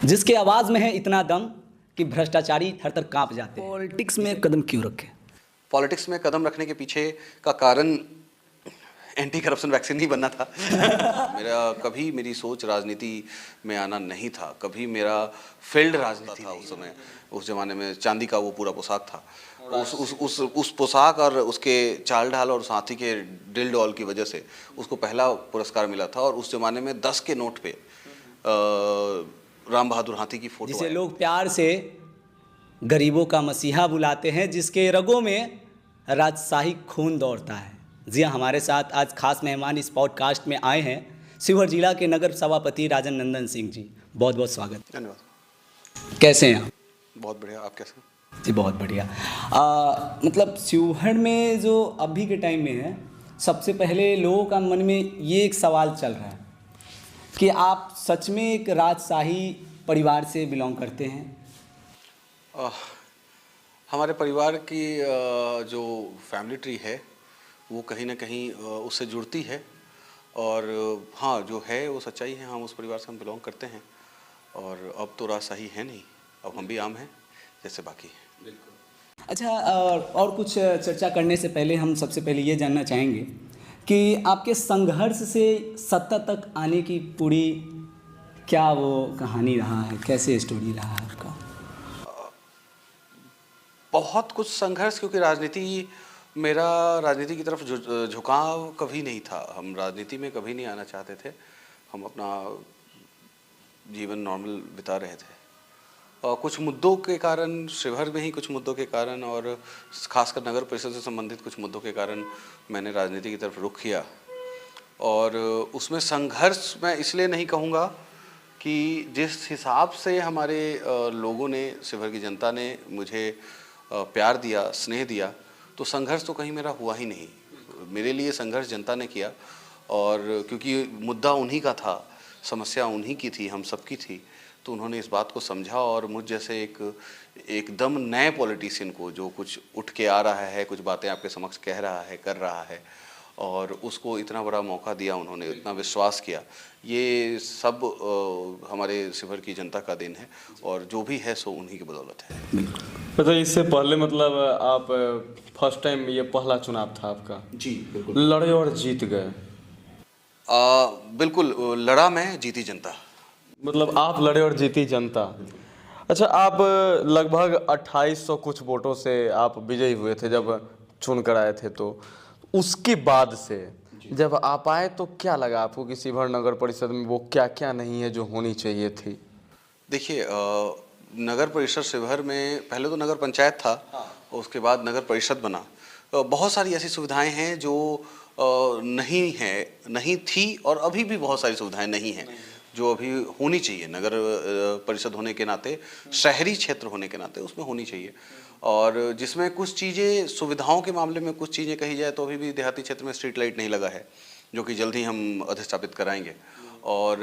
जिसके आवाज़ में है इतना दम कि भ्रष्टाचारी थर थर काँप जाते हैं। पॉलिटिक्स में कदम क्यों रखे? पॉलिटिक्स में कदम रखने के पीछे का कारण एंटी करप्शन वैक्सीन नहीं बनना था। कभी मेरी सोच राजनीति में आना नहीं था, कभी मेरा फील्ड राजनीति था। उस समय उस जमाने में चांदी का वो पूरा पोशाक था। उस पोशाक और उसके चाल ढाल और साथी के दिल डॉल की वजह से उसको पहला पुरस्कार मिला था। और उस जमाने में 10 के नोट पे राम बहादुर हाथी की फोटो, जिसे लोग प्यार से गरीबों का मसीहा बुलाते हैं, जिसके रगों में राजशाही खून दौड़ता है। जी हाँ, हमारे साथ आज खास मेहमान इस पॉडकास्ट में आए हैं शिवहर जिला के नगर सभापति राजन नंदन सिंह जी। बहुत बहुत स्वागत। धन्यवाद। कैसे हैं आप? बहुत बढ़िया, आप कैसे? जी बहुत बढ़िया। मतलब शिवहर में जो अभी के टाइम में है, सबसे पहले लोगों का मन में ये एक सवाल चल रहा है कि आप सच में एक राजशाही परिवार से बिलोंग करते हैं? हमारे परिवार की जो फैमिली ट्री है वो कहीं ना कहीं उससे जुड़ती है। और हाँ, जो है वो सच्चाई है। हम उस परिवार से हम बिलोंग करते हैं। और अब तो राजशाही है नहीं, अब हम भी आम हैं जैसे बाकी हैं। बिल्कुल। अच्छा, और कुछ चर्चा करने से पहले हम सबसे पहले ये जानना चाहेंगे कि आपके संघर्ष से सत्ता तक आने की पूरी क्या वो कहानी रहा है, कैसे स्टोरी रहा है आपका? बहुत कुछ संघर्ष, क्योंकि मेरा राजनीति की तरफ झुकाव कभी नहीं था। हम राजनीति में कभी नहीं आना चाहते थे। हम अपना जीवन नॉर्मल बिता रहे थे। और कुछ मुद्दों के कारण, शिवहर में ही कुछ मुद्दों के कारण और खासकर नगर परिषद से संबंधित कुछ मुद्दों के कारण मैंने राजनीति की तरफ रुख किया। और उसमें संघर्ष मैं इसलिए नहीं कहूँगा कि जिस हिसाब से हमारे लोगों ने, शिवहर की जनता ने मुझे प्यार दिया, स्नेह दिया, तो संघर्ष तो कहीं मेरा हुआ ही नहीं। मेरे लिए संघर्ष जनता ने किया। और क्योंकि मुद्दा उन्हीं का था, समस्या उन्हीं की थी, हम सबकी थी, तो उन्होंने इस बात को समझा। और मुझ जैसे एकदम नए पॉलिटिशियन को, जो कुछ उठ के आ रहा है, कुछ बातें आपके समक्ष कह रहा है, कर रहा है, और उसको इतना बड़ा मौका दिया उन्होंने, इतना विश्वास किया, ये सब हमारे शिवहर की जनता का देन है। और जो भी है सो उन्हीं की बदौलत है। अच्छा, इससे पहले मतलब आप फर्स्ट टाइम, ये पहला चुनाव था आपका? जी बिल्कुल। लड़े और जीत गए? बिल्कुल, लड़ा मैं, जीती जनता। मतलब आप लड़े और जीती जनता। अच्छा, आप लगभग 2800 कुछ वोटों से आप विजयी हुए थे जब चुन कर आए थे। तो उसके बाद से जब आप आए तो क्या लगा आपको कि शिवहर नगर परिषद में वो क्या क्या नहीं है जो होनी चाहिए थी? देखिए, नगर परिषद शिवहर में पहले तो नगर पंचायत था। उसके बाद नगर परिषद बना। बहुत सारी ऐसी सुविधाएं हैं जो नहीं थी, और अभी भी बहुत सारी सुविधाएं नहीं हैं जो अभी होनी चाहिए। नगर परिषद होने के नाते, शहरी क्षेत्र होने के नाते उसमें होनी चाहिए। और जिसमें कुछ चीज़ें, सुविधाओं के मामले में कुछ चीज़ें कही जाए तो अभी भी देहाती क्षेत्र में स्ट्रीट लाइट नहीं लगा है, जो कि जल्द ही हम अधिस्थापित कराएंगे। और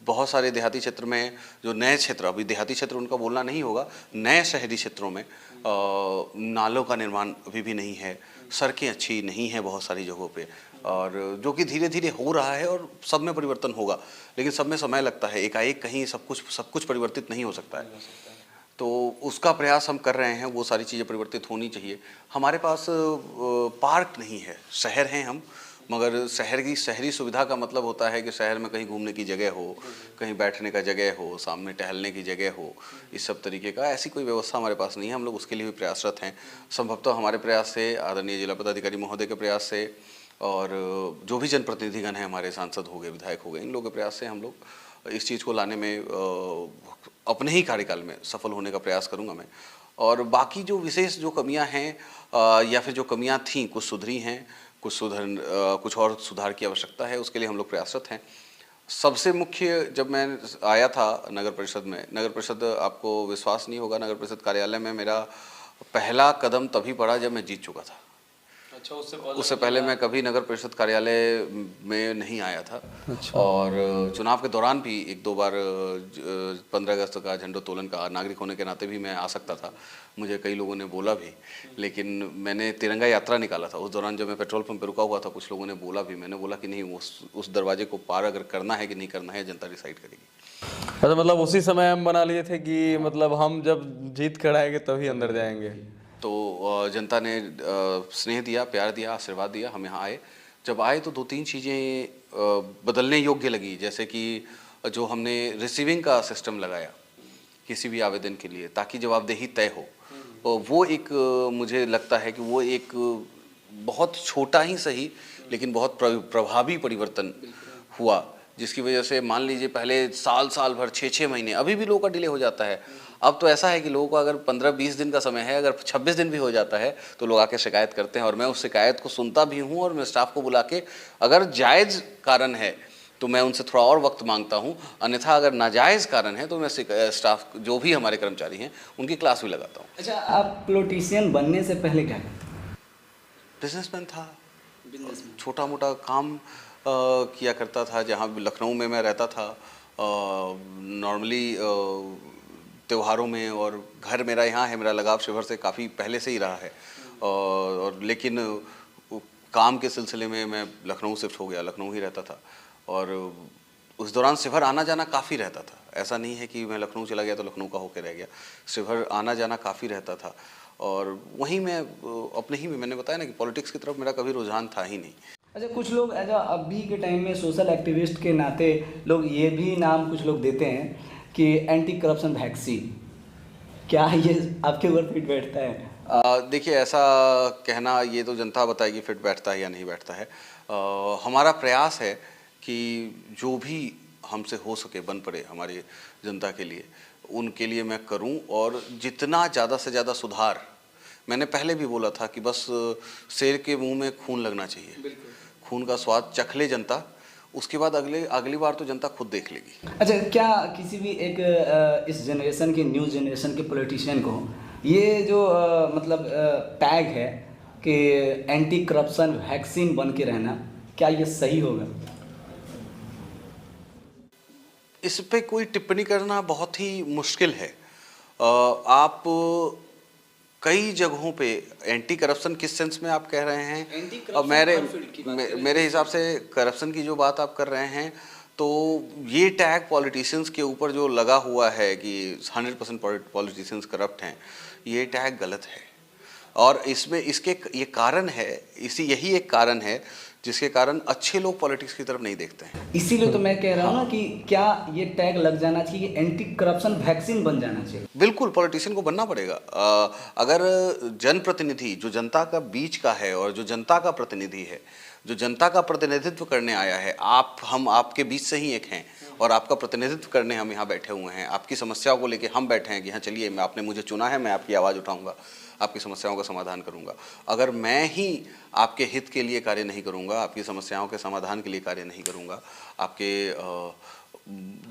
बहुत सारे देहाती क्षेत्र में, जो नए क्षेत्र, अभी देहाती क्षेत्र उनका बोलना नहीं होगा, नए शहरी क्षेत्रों में नालों का निर्माण अभी भी नहीं है, सड़कें अच्छी नहीं हैं बहुत सारी जगहों पे, और जो कि धीरे धीरे हो रहा है। और सब में परिवर्तन होगा, लेकिन सब में समय लगता है। एकाएक कहीं सब कुछ परिवर्तित नहीं हो सकता है। तो उसका प्रयास हम कर रहे हैं, वो सारी चीज़ें परिवर्तित होनी चाहिए। हमारे पास पार्क नहीं है, शहर हैं हम, मगर शहर की शहरी सुविधा का मतलब होता है कि शहर में कहीं घूमने की जगह हो, कहीं बैठने का जगह हो, सामने टहलने की जगह हो, इस सब तरीके का, ऐसी कोई व्यवस्था हमारे पास नहीं है। हम लोग उसके लिए भी प्रयासरत हैं। संभवतः हमारे प्रयास से, आदरणीय जिला पदाधिकारी महोदय के प्रयास से, और जो भी जनप्रतिनिधिगण हैं, हमारे सांसद हो गए, विधायक हो गए, इन लोगों के प्रयास से हम लोग इस चीज़ को लाने में अपने ही कार्यकाल में सफल होने का प्रयास करूंगा मैं। और बाकी जो विशेष जो कमियां हैं, या फिर जो कमियां थीं, कुछ सुधरी हैं, कुछ और सुधार की आवश्यकता है, उसके लिए हम लोग प्रयासरत हैं। सबसे मुख्य, जब मैं आया था नगर परिषद में, नगर परिषद, आपको विश्वास नहीं होगा, नगर परिषद कार्यालय में मेरा पहला कदम तभी पड़ा जब मैं जीत चुका था। अच्छा, उससे पहले मैं कभी नगर परिषद कार्यालय में नहीं आया था। अच्छा। और चुनाव के दौरान भी एक दो बार 15 अगस्त का झंडोत्तोलन का, नागरिक होने के नाते भी मैं आ सकता था, मुझे कई लोगों ने बोला भी। लेकिन मैंने तिरंगा यात्रा निकाला था उस दौरान, जब मैं पेट्रोल पंप पर रुका हुआ था, कुछ लोगों ने बोला भी, मैंने बोला कि नहीं, उस दरवाजे को पार अगर करना है कि नहीं करना है, जनता डिसाइड करेगी। अच्छा, मतलब उसी समय हम बना लिए थे कि मतलब हम जब जीत कर आएंगे तभी अंदर जाएंगे। तो जनता ने स्नेह दिया, प्यार दिया, आशीर्वाद दिया, हम यहाँ आए। जब आए तो 2-3 चीज़ें बदलने योग्य लगी, जैसे कि जो हमने रिसीविंग का सिस्टम लगाया किसी भी आवेदन के लिए, ताकि जवाबदेही तय हो। वो एक मुझे लगता है कि वो एक बहुत छोटा ही सही लेकिन बहुत प्रभावी परिवर्तन हुआ, जिसकी वजह से मान लीजिए पहले साल भर 6-6 महीने, अभी भी लोगों का डिले हो जाता है। अब तो ऐसा है कि लोगों को अगर 15-20 दिन का समय है, अगर 26 दिन भी हो जाता है तो लोग आके शिकायत करते हैं, और मैं उस शिकायत को सुनता भी हूँ, और मैं स्टाफ को बुला के अगर जायज़ कारण है तो मैं उनसे थोड़ा और वक्त मांगता हूँ, अन्यथा अगर नाजायज़ कारण है तो मैं स्टाफ जो भी हमारे कर्मचारी हैं उनकी क्लास भी लगाता हूँ। अच्छा, आप पॉलिटिशियन बनने से पहले क्या करते बिजनेसमैन था, बिजनेसमैन? छोटा मोटा काम किया करता था। जहाँ लखनऊ में मैं रहता था, नॉर्मली त्योहारों में, और घर मेरा यहाँ है, मेरा लगाव शिवहर से काफ़ी पहले से ही रहा है, और लेकिन काम के सिलसिले में मैं लखनऊ शिफ्ट हो गया, लखनऊ ही रहता था, और उस दौरान शिवहर आना जाना काफ़ी रहता था। ऐसा नहीं है कि मैं लखनऊ चला गया तो लखनऊ का होकर रह गया, शिवहर आना जाना काफ़ी रहता था। और वहीं मैं अपने ही में, मैंने बताया ना कि पॉलिटिक्स की तरफ मेरा कभी रुझान था ही नहीं। अच्छा, कुछ लोग अभी के टाइम में सोशल एक्टिविस्ट के नाते लोग ये भी नाम कुछ लोग देते हैं कि एंटी करप्शन वैक्सीन, क्या ये आपके ऊपर फिट बैठता है? देखिए, ऐसा कहना ये तो जनता बताएगी फिट बैठता है या नहीं बैठता है। हमारा प्रयास है कि जो भी हमसे हो सके बन पड़े हमारी जनता के लिए, उनके लिए मैं करूं, और जितना ज़्यादा से ज़्यादा सुधार, मैंने पहले भी बोला था कि बस शेर के मुंह में खून लगना चाहिए, खून का स्वाद चख ले जनता, उसके बाद अगली बार तो जनता खुद देख लेगी। अच्छा, क्या किसी भी एक इस जनरेशन के, न्यू जनरेशन के पॉलिटिशियन को ये जो मतलब टैग है कि एंटी करप्शन वैक्सीन बन के रहना, क्या ये सही होगा? इस पे कोई टिप्पणी करना बहुत ही मुश्किल है। आप कई जगहों पे एंटी करप्शन किस सेंस में आप कह रहे हैं? एंटी और करप्शन मेरे हिसाब से करप्शन की जो बात आप कर रहे हैं, तो ये टैग पॉलिटिशियंस के ऊपर जो लगा हुआ है कि 100% पॉलिटिशियंस करप्ट हैं, ये टैग गलत है। और इसमें इसके ये कारण है, यही एक कारण है जिसके कारण अच्छे लोग पॉलिटिक्स की तरफ नहीं देखते हैं। इसीलिए तो मैं कह रहा हूँ ना कि क्या ये टैग लग जाना चाहिए, एंटी करप्शन वैक्सीन बन जाना चाहिए? बिल्कुल, पॉलिटिशियन को बनना पड़ेगा। अगर जनप्रतिनिधि जो जनता का बीच का है, और जो जनता का प्रतिनिधि है, जो जनता का प्रतिनिधित्व करने आया है, हम आपके बीच से ही एक हैं, और आपका प्रतिनिधित्व करने हम यहाँ बैठे हुए हैं, आपकी समस्याओं को लेके हम बैठे हैं कि हाँ चलिए, आपने मुझे चुना है, मैं आपकी आवाज़ उठाऊंगा, आपकी समस्याओं का समाधान करूंगा। अगर मैं ही आपके हित के लिए कार्य नहीं करूंगा, आपकी समस्याओं के समाधान के लिए कार्य नहीं करूंगा, आपके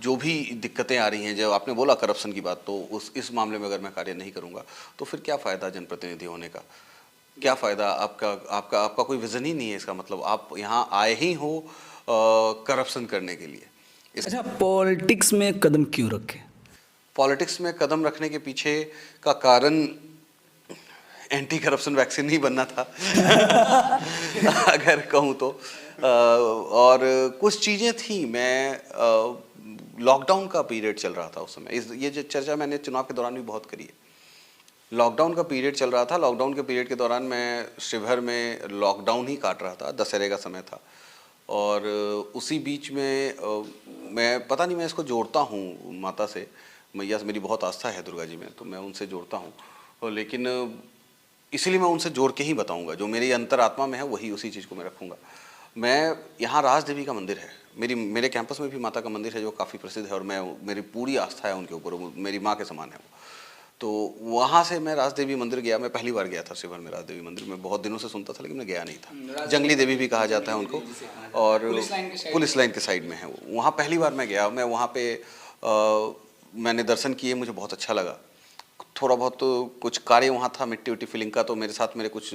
जो भी दिक्कतें आ रही हैं, जब आपने बोला करप्शन की बात, तो इस मामले में अगर मैं कार्य नहीं करूंगा तो फिर क्या फ़ायदा जनप्रतिनिधि होने का? क्या फ़ायदा? आपका कोई विज़न ही नहीं है। इसका मतलब आप यहाँ आए ही हो करप्शन करने के लिए। अच्छा, पॉलिटिक्स में कदम क्यों रखें? पॉलिटिक्स में कदम रखने के पीछे का कारण एंटी करप्शन वैक्सीन ही बनना था अगर कहूँ तो। और कुछ चीज़ें थी, मैं लॉकडाउन का पीरियड चल रहा था उस समय, ये जो चर्चा मैंने चुनाव के दौरान भी बहुत करी है। लॉकडाउन का पीरियड चल रहा था, लॉकडाउन के पीरियड के दौरान मैं शिवहर में लॉकडाउन ही काट रहा था, दशहरे का समय था, और उसी बीच में मैं पता नहीं, मैं इसको जोड़ता हूँ माता से, मैया से मेरी बहुत आस्था है, दुर्गा जी में, तो मैं उनसे जोड़ता हूँ, लेकिन इसीलिए मैं उनसे जोड़ के ही बताऊंगा, जो मेरी अंतरात्मा में है वही, उसी चीज़ को मैं रखूंगा। मैं यहाँ राज देवी का मंदिर है, मेरे कैंपस में भी माता का मंदिर है जो काफ़ी प्रसिद्ध है, और मेरी पूरी आस्था है उनके ऊपर, मेरी माँ के समान है वो। तो वहाँ से मैं राज देवी मंदिर गया, मैं पहली बार गया था शिवहर में राज देवी मंदिर। मैं बहुत दिनों से सुनता था लेकिन मैं गया नहीं था। जंगली देवी भी कहा जाता है उनको, और पुलिस लाइन के साइड में है वो। वहाँ पहली बार मैं गया, मैं वहाँ पे मैंने दर्शन किए, मुझे बहुत अच्छा लगा। थोड़ा बहुत कुछ कार्य वहाँ था, मिट्टी उट्टी फिलिंग का, तो मेरे साथ मेरे कुछ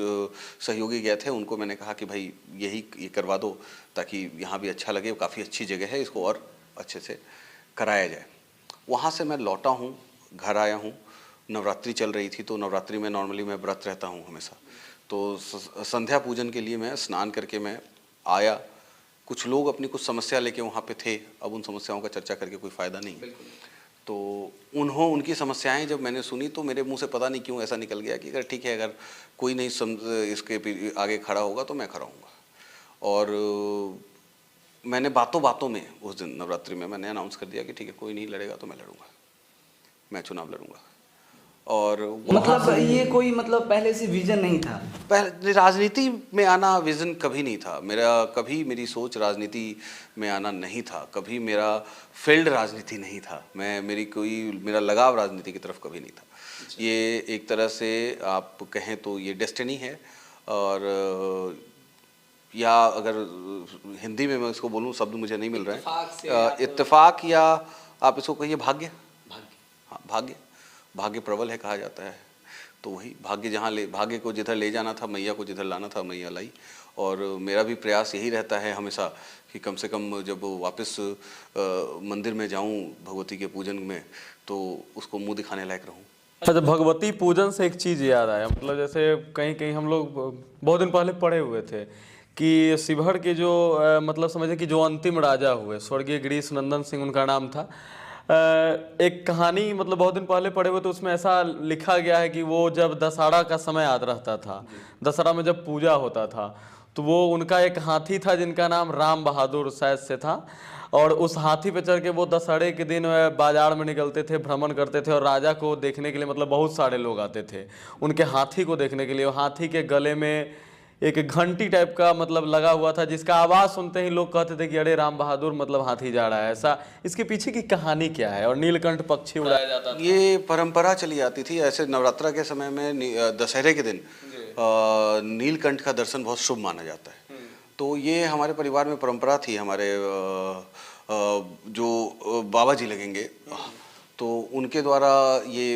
सहयोगी गए थे, उनको मैंने कहा कि भाई ये करवा दो ताकि यहाँ भी अच्छा लगे, काफ़ी अच्छी जगह है, इसको और अच्छे से कराया जाए। वहाँ से मैं लौटा हूँ, घर आया हूँ, नवरात्रि चल रही थी, तो नवरात्रि में नॉर्मली मैं व्रत रहता हूँ हमेशा, तो संध्या पूजन के लिए मैं स्नान करके मैं आया, कुछ लोग अपनी कुछ समस्या लेके वहाँ पे थे, अब उन समस्याओं का चर्चा करके कोई फ़ायदा नहीं। तो उनकी समस्याएं जब मैंने सुनी तो मेरे मुंह से पता नहीं क्यों ऐसा निकल गया कि अगर ठीक है, अगर कोई नहीं इसके आगे खड़ा होगा तो मैं खड़ा होऊंगा। और मैंने बातों बातों में उस दिन नवरात्रि में मैंने अनाउंस कर दिया कि ठीक है, कोई नहीं लड़ेगा तो मैं लड़ूंगा, मैं चुनाव लड़ूंगा। और मतलब ये कोई मतलब पहले से विजन नहीं था? पहले राजनीति में आना विज़न कभी नहीं था मेरा, कभी मेरी सोच राजनीति में आना नहीं था, कभी मेरा फील्ड राजनीति नहीं था, मेरा लगाव राजनीति की तरफ कभी नहीं था। ये एक तरह से आप कहें तो ये डेस्टिनी है, और या अगर हिंदी में मैं इसको बोलूँ, शब्द मुझे नहीं मिल रहे हैं, इत्तेफाक, या आप इसको कहिए भाग्य। हाँ, भाग्य प्रबल है कहा जाता है। तो वही भाग्य को जिधर ले जाना था, मैया को जिधर लाना था, मैया लाई। और मेरा भी प्रयास यही रहता है हमेशा कि कम से कम जब वापस मंदिर में जाऊं भगवती के पूजन में, तो उसको मुंह दिखाने लायक रहूं। अच्छा, भगवती पूजन से एक चीज़ याद आया, मतलब जैसे कहीं कहीं हम लोग बहुत दिन पहले पढ़े हुए थे कि शिवहर के जो मतलब समझे कि जो अंतिम राजा हुए, स्वर्गीय गिरीश नंदन सिंह उनका नाम था। एक कहानी मतलब बहुत दिन पहले पढ़े हुए तो उसमें ऐसा लिखा गया है कि वो जब दशहरा का समय याद रहता था, दशहरा में जब पूजा होता था, तो वो उनका एक हाथी था जिनका नाम राम बहादुर शायद से था, और उस हाथी पे चढ़ के वो दशहरे के दिन बाजार में निकलते थे, भ्रमण करते थे, और राजा को देखने के लिए मतलब बहुत सारे लोग आते थे उनके हाथी को देखने के लिए। और हाथी के गले में एक घंटी टाइप का मतलब लगा हुआ था, जिसका आवाज़ सुनते ही लोग कहते थे कि अरे राम बहादुर मतलब हाथी जा रहा है। ऐसा इसके पीछे की कहानी क्या है? और नीलकंठ पक्षी उड़ाया जाता था, ये परंपरा चली आती थी। ऐसे नवरात्रा के समय में दशहरे के दिन नीलकंठ का दर्शन बहुत शुभ माना जाता है। तो ये हमारे परिवार में परंपरा थी। हमारे जो बाबा जी लगेंगे, तो उनके द्वारा ये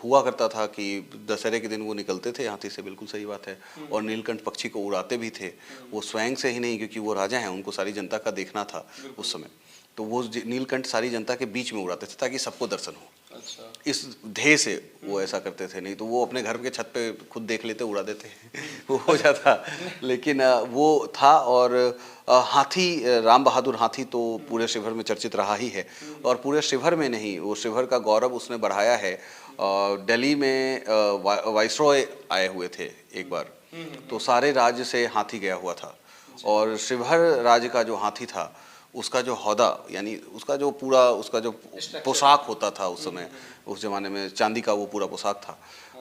हुआ करता था कि दशहरे के दिन वो निकलते थे हाथी से, बिल्कुल सही बात है। और नीलकंठ पक्षी को उड़ाते भी थे, वो स्वयं से ही नहीं, क्योंकि वो राजा हैं, उनको सारी जनता का देखना था उस समय। तो वो नीलकंठ सारी जनता के बीच में उड़ाते थे ताकि सबको दर्शन हो। अच्छा। इस ध्येय से वो ऐसा करते थे, नहीं तो वो अपने घर के छत पे खुद देख लेते, उड़ा देते वो हो जाता। लेकिन वो था। और हाथी, राम बहादुर हाथी तो पूरे शिवहर में चर्चित रहा ही है, और पूरे शिवहर में नहीं, वो शिवहर का गौरव उसने बढ़ाया है। दिल्ली में वाइसरॉय आए हुए थे एक बार, तो सारे राज्य से हाथी गया हुआ था, और शिवहर राज्य का जो हाथी था उसका जो हौदा, यानी उसका जो पूरा उसका जो पोशाक होता था उस समय, उस जमाने में चांदी का वो पूरा पोशाक था।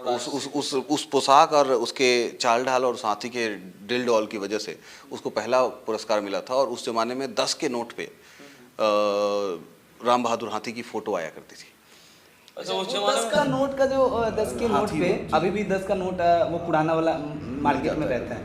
उस पोशाक और उसके चाल ढाल और उस हाथी के डिल डॉल की वजह से उसको पहला पुरस्कार मिला था। और उस जमाने में 10 के नोट पे राम बहादुर हाथी की फोटो आया करती थी। अच्छा, उस 10 का नोट का जो 10 के नोट पे अभी भी 10 का नोट वो पुराना वाला मार्केट में रहता है।